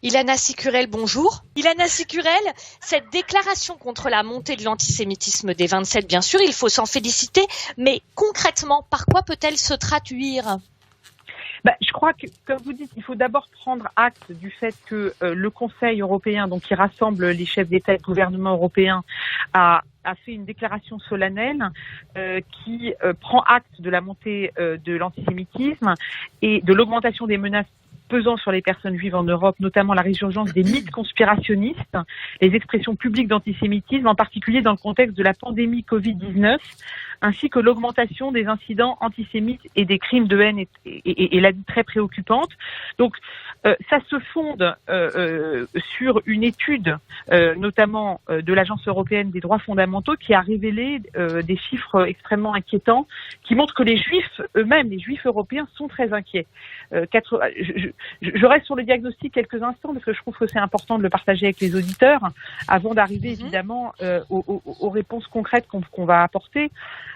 Ilana Sicurel, bonjour. Ilana Sicurel, cette déclaration contre la montée de l'antisémitisme des 27, bien sûr, il faut s'en féliciter, mais concrètement, par quoi peut-elle se traduire ? Je crois que, comme vous dites, il faut d'abord prendre acte du fait que le Conseil européen, donc qui rassemble les chefs d'État et de gouvernement européens, a fait une déclaration solennelle qui prend acte de la montée de l'antisémitisme et de l'augmentation des menaces pesant sur les personnes juives en Europe, notamment la résurgence des mythes conspirationnistes, les expressions publiques d'antisémitisme, en particulier dans le contexte de la pandémie Covid-19, ainsi que l'augmentation des incidents antisémites et des crimes de haine est là très préoccupante. Donc, ça se fonde sur une étude, notamment de l'Agence européenne des droits fondamentaux, qui a révélé des chiffres extrêmement inquiétants, qui montrent que les Juifs eux-mêmes, les Juifs européens, sont très inquiets. Je reste sur le diagnostic quelques instants parce que je trouve que c'est important de le partager avec les auditeurs avant d'arriver évidemment aux réponses concrètes qu'on va apporter.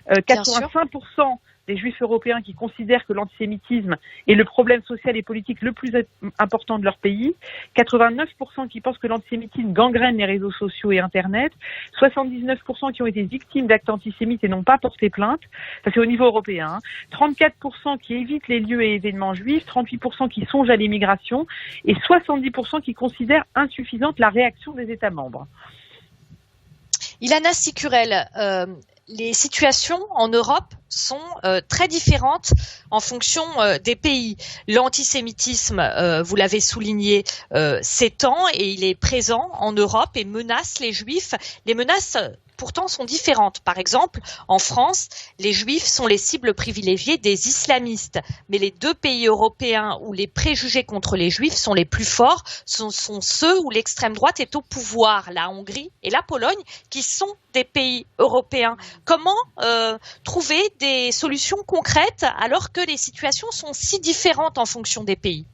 85% des Juifs européens qui considèrent que l'antisémitisme est le problème social et politique le plus important de leur pays, 89% qui pensent que l'antisémitisme gangrène les réseaux sociaux et Internet, 79% qui ont été victimes d'actes antisémites et n'ont pas porté plainte, ça c'est au niveau européen, 34% qui évitent les lieux et événements juifs, 38% qui songent à l'immigration et 70% qui considèrent insuffisante la réaction des États membres. Ilana Sicurel, les situations en Europe sont très différentes en fonction des pays. L'antisémitisme, vous l'avez souligné, s'étend et il est présent en Europe et menace les Juifs. Les menaces pourtant sont différentes. Par exemple, en France, les Juifs sont les cibles privilégiées des islamistes. Mais les deux pays européens où les préjugés contre les Juifs sont les plus forts sont ceux où l'extrême droite est au pouvoir, la Hongrie et la Pologne, qui sont des pays européens. Comment trouver des solutions concrètes alors que les situations sont si différentes en fonction des pays ?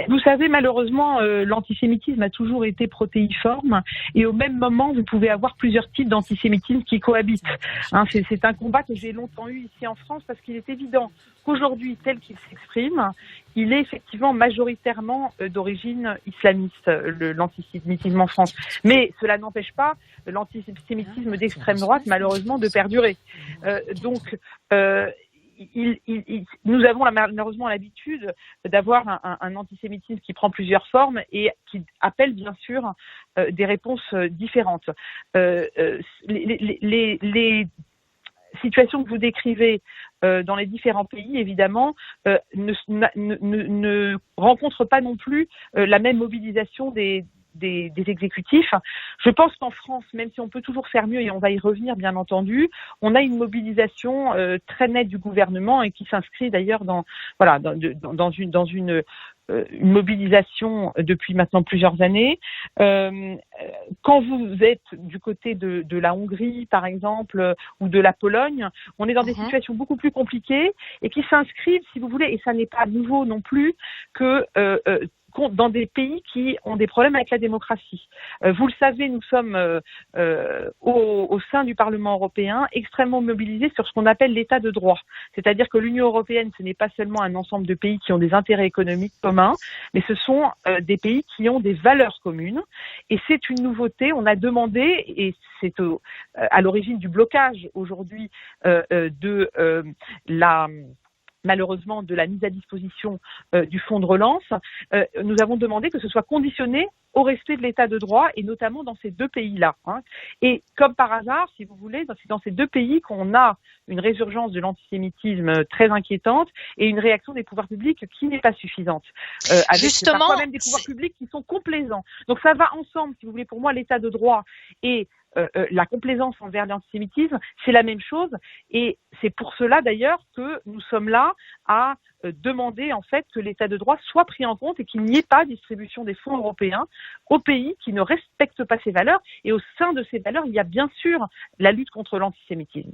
Vous savez, malheureusement, l'antisémitisme a toujours été protéiforme et au même moment, vous pouvez avoir plusieurs types d'antisémitisme qui cohabitent. C'est un combat que j'ai longtemps eu ici en France parce qu'il est évident qu'aujourd'hui, tel qu'il s'exprime, il est effectivement majoritairement d'origine islamiste, l'antisémitisme en France. Mais cela n'empêche pas l'antisémitisme d'extrême droite, malheureusement, de perdurer. Nous avons malheureusement l'habitude d'avoir un antisémitisme qui prend plusieurs formes et qui appelle bien sûr des réponses différentes. Les situations que vous décrivez dans les différents pays, évidemment, ne rencontrent pas non plus la même mobilisation des exécutifs. Je pense qu'en France, même si on peut toujours faire mieux et on va y revenir bien entendu, on a une mobilisation très nette du gouvernement et qui s'inscrit d'ailleurs dans une mobilisation depuis maintenant plusieurs années. Quand vous êtes du côté de la Hongrie, par exemple, ou de la Pologne, on est dans des situations beaucoup plus compliquées et qui s'inscrivent, si vous voulez, et ça n'est pas nouveau non plus, que dans des pays qui ont des problèmes avec la démocratie. Vous le savez, nous sommes au sein du Parlement européen extrêmement mobilisés sur ce qu'on appelle l'état de droit. C'est-à-dire que l'Union européenne, ce n'est pas seulement un ensemble de pays qui ont des intérêts économiques communs, mais ce sont des pays qui ont des valeurs communes. Et c'est une nouveauté. On a demandé, et c'est à l'origine du blocage aujourd'hui malheureusement de la mise à disposition du fonds de relance, nous avons demandé que ce soit conditionné au respect de l'état de droit et notamment dans ces deux pays-là. Et comme par hasard, si vous voulez, c'est dans ces deux pays qu'on a une résurgence de l'antisémitisme très inquiétante et une réaction des pouvoirs publics qui n'est pas suffisante. Avec parfois même des pouvoirs publics qui sont complaisants. Donc ça va ensemble, si vous voulez, pour moi, l'état de droit et la complaisance envers l'antisémitisme, c'est la même chose et c'est pour cela d'ailleurs que nous sommes là à demander en fait que l'état de droit soit pris en compte et qu'il n'y ait pas distribution des fonds européens aux pays qui ne respectent pas ces valeurs et au sein de ces valeurs, il y a bien sûr la lutte contre l'antisémitisme.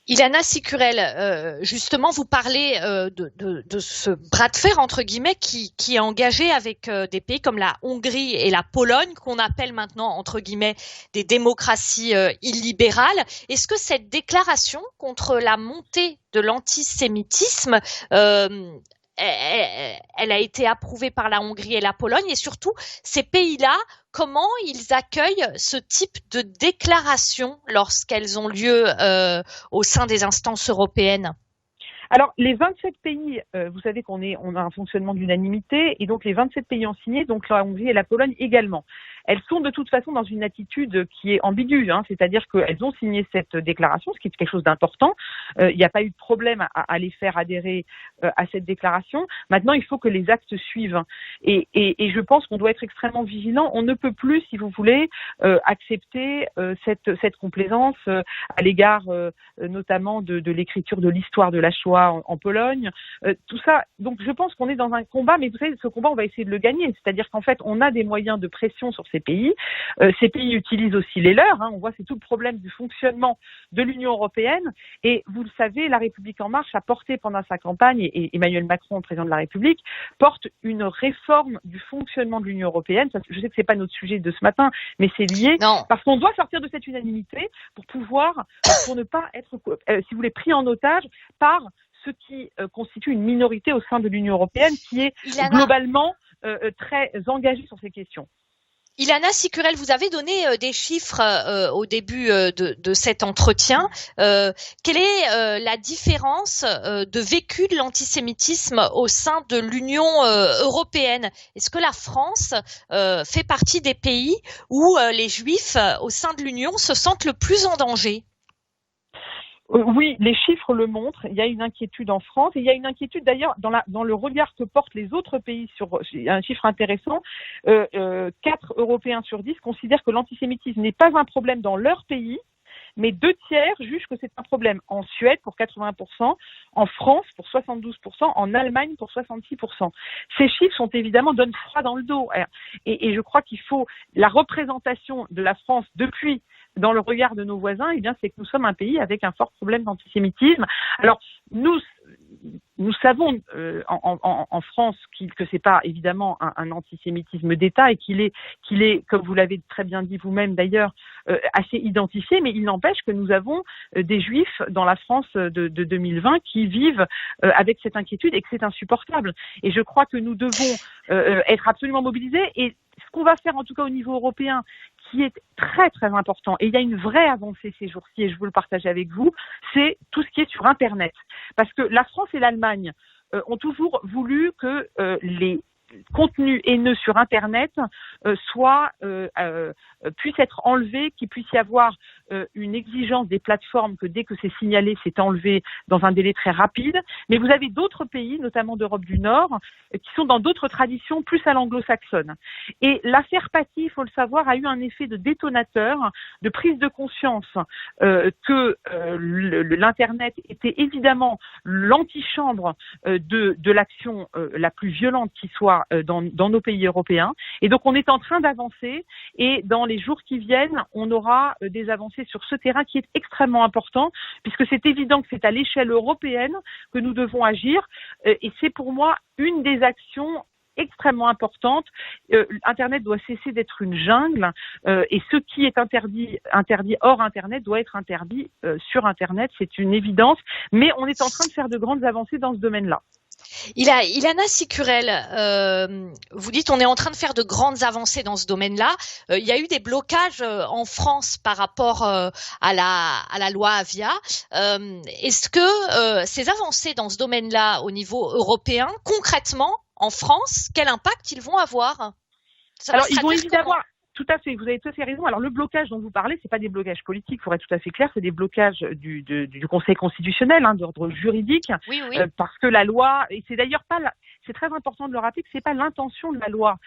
Ilana Sicurel, justement, vous parlez de ce bras de fer, entre guillemets, qui est engagé avec des pays comme la Hongrie et la Pologne, qu'on appelle maintenant, entre guillemets, des démocraties illibérales. Est-ce que cette déclaration contre la montée de l'antisémitisme elle a été approuvée par la Hongrie et la Pologne, et surtout, ces pays-là, comment ils accueillent ce type de déclaration lorsqu'elles ont lieu au sein des instances européennes? Alors, les 27 pays, vous savez on a un fonctionnement d'unanimité, et donc les 27 pays ont signé, donc la Hongrie et la Pologne également. Elles sont de toute façon dans une attitude qui est ambiguë, c'est-à-dire qu'elles ont signé cette déclaration, ce qui est quelque chose d'important. Il n'y a pas eu de problème à les faire adhérer à cette déclaration. Maintenant, il faut que les actes suivent. Et je pense qu'on doit être extrêmement vigilant. On ne peut plus, si vous voulez, accepter cette complaisance à l'égard notamment de l'écriture de l'histoire de la Shoah en Pologne. Tout ça, donc je pense qu'on est dans un combat, mais vous savez, ce combat, on va essayer de le gagner. C'est-à-dire qu'en fait, on a des moyens de pression sur ces pays. Ces pays utilisent aussi les leurs. On voit, c'est tout le problème du fonctionnement de l'Union européenne. Et vous le savez, La République en marche a porté pendant sa campagne, et Emmanuel Macron, président de la République, porte une réforme du fonctionnement de l'Union européenne. Ça, je sais que c'est pas notre sujet de ce matin, mais c'est lié. Non. Parce qu'on doit sortir de cette unanimité pour ne pas être, si vous voulez, pris en otage par ce qui constitue une minorité au sein de l'Union européenne qui est globalement très engagée sur ces questions. Ilana Sicurel, vous avez donné des chiffres au début de cet entretien. Quelle est la différence de vécu de l'antisémitisme au sein de l'Union européenne? Est-ce que la France fait partie des pays où les Juifs au sein de l'Union se sentent le plus en danger? Oui, les chiffres le montrent. Il y a une inquiétude en France, et il y a une inquiétude d'ailleurs dans le regard que portent les autres pays sur un chiffre intéressant. 4 Européens sur 10 considèrent que l'antisémitisme n'est pas un problème dans leur pays, mais 2 tiers jugent que c'est un problème en Suède pour 80%, en France pour 72%, en Allemagne pour 66%. Ces chiffres donnent froid dans le dos. Et je crois qu'il faut la représentation de la France depuis dans le regard de nos voisins, c'est que nous sommes un pays avec un fort problème d'antisémitisme. Alors, nous savons en France que c'est pas évidemment un antisémitisme d'État, et qu'il est, comme vous l'avez très bien dit vous-même d'ailleurs, assez identifié, mais il n'empêche que nous avons des Juifs dans la France de 2020 qui vivent avec cette inquiétude, et que c'est insupportable. Et je crois que nous devons être absolument mobilisés, et ce qu'on va faire en tout cas au niveau européen, qui est très très important, et il y a une vraie avancée ces jours-ci, et je veux le partager avec vous, c'est tout ce qui est sur Internet. Parce que la France et l'Allemagne ont toujours voulu que les contenus haineux sur Internet puissent être enlevés, qu'il puisse y avoir une exigence des plateformes que dès que c'est signalé, c'est enlevé dans un délai très rapide. Mais vous avez d'autres pays, notamment d'Europe du Nord, qui sont dans d'autres traditions plus à l'anglo-saxonne. Et l'affaire Paty, il faut le savoir, a eu un effet de détonateur, de prise de conscience que l'Internet était évidemment l'antichambre de l'action la plus violente qui soit dans nos pays européens. Et donc on est en train d'avancer, et dans les jours qui viennent, on aura des avancées sur ce terrain qui est extrêmement important, puisque c'est évident que c'est à l'échelle européenne que nous devons agir, et c'est pour moi une des actions extrêmement importante. Internet doit cesser d'être une jungle, et ce qui est interdit hors Internet doit être interdit sur Internet, c'est une évidence, mais on est en train de faire de grandes avancées dans ce domaine-là. Ilana Sicurel, vous dites on est en train de faire de grandes avancées dans ce domaine-là. Il y a eu des blocages en France par rapport à la loi Avia. Est-ce que ces avancées dans ce domaine-là au niveau européen, concrètement en France, quel impact ils vont avoir? Alors ils vont évidemment. Tout à fait, vous avez tout à fait raison. Alors le blocage dont vous parlez, c'est pas des blocages politiques, pour être tout à fait clair, c'est des blocages du Conseil constitutionnel, d'ordre juridique, oui. Parce que la loi, et c'est d'ailleurs pas, c'est très important de le rappeler, que c'est pas l'intention de la loi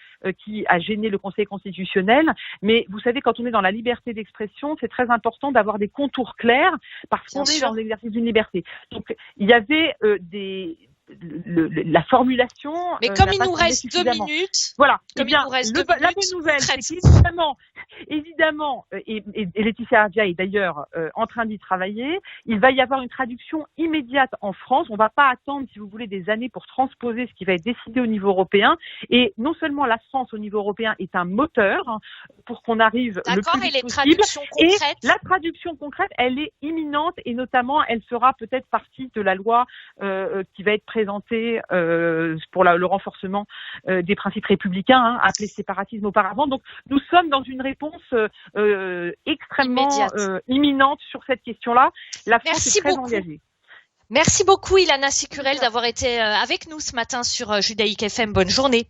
qui a gêné le Conseil constitutionnel, mais vous savez, quand on est dans la liberté d'expression, c'est très important d'avoir des contours clairs, parce qu'on est dans l'exercice d'une liberté. Donc il y avait la formulation. Mais comme il nous reste 2 minutes. Voilà. La bonne nouvelle, c'est qu'évidemment, et Laetitia Avia est d'ailleurs en train d'y travailler, il va y avoir une traduction immédiate en France. On ne va pas attendre, si vous voulez, des années pour transposer ce qui va être décidé au niveau européen. Et non seulement la France au niveau européen est un moteur pour qu'on arrive le plus vite possible. Et la traduction concrète, elle est imminente, et notamment, elle fera peut-être partie de la loi qui va être présenté pour le renforcement des principes républicains, appelé séparatisme auparavant. Donc nous sommes dans une réponse extrêmement imminente sur cette question-là. La France est très engagée. Merci beaucoup Ilana Sicurel d'avoir été avec nous ce matin sur Judaïque FM. Bonne journée.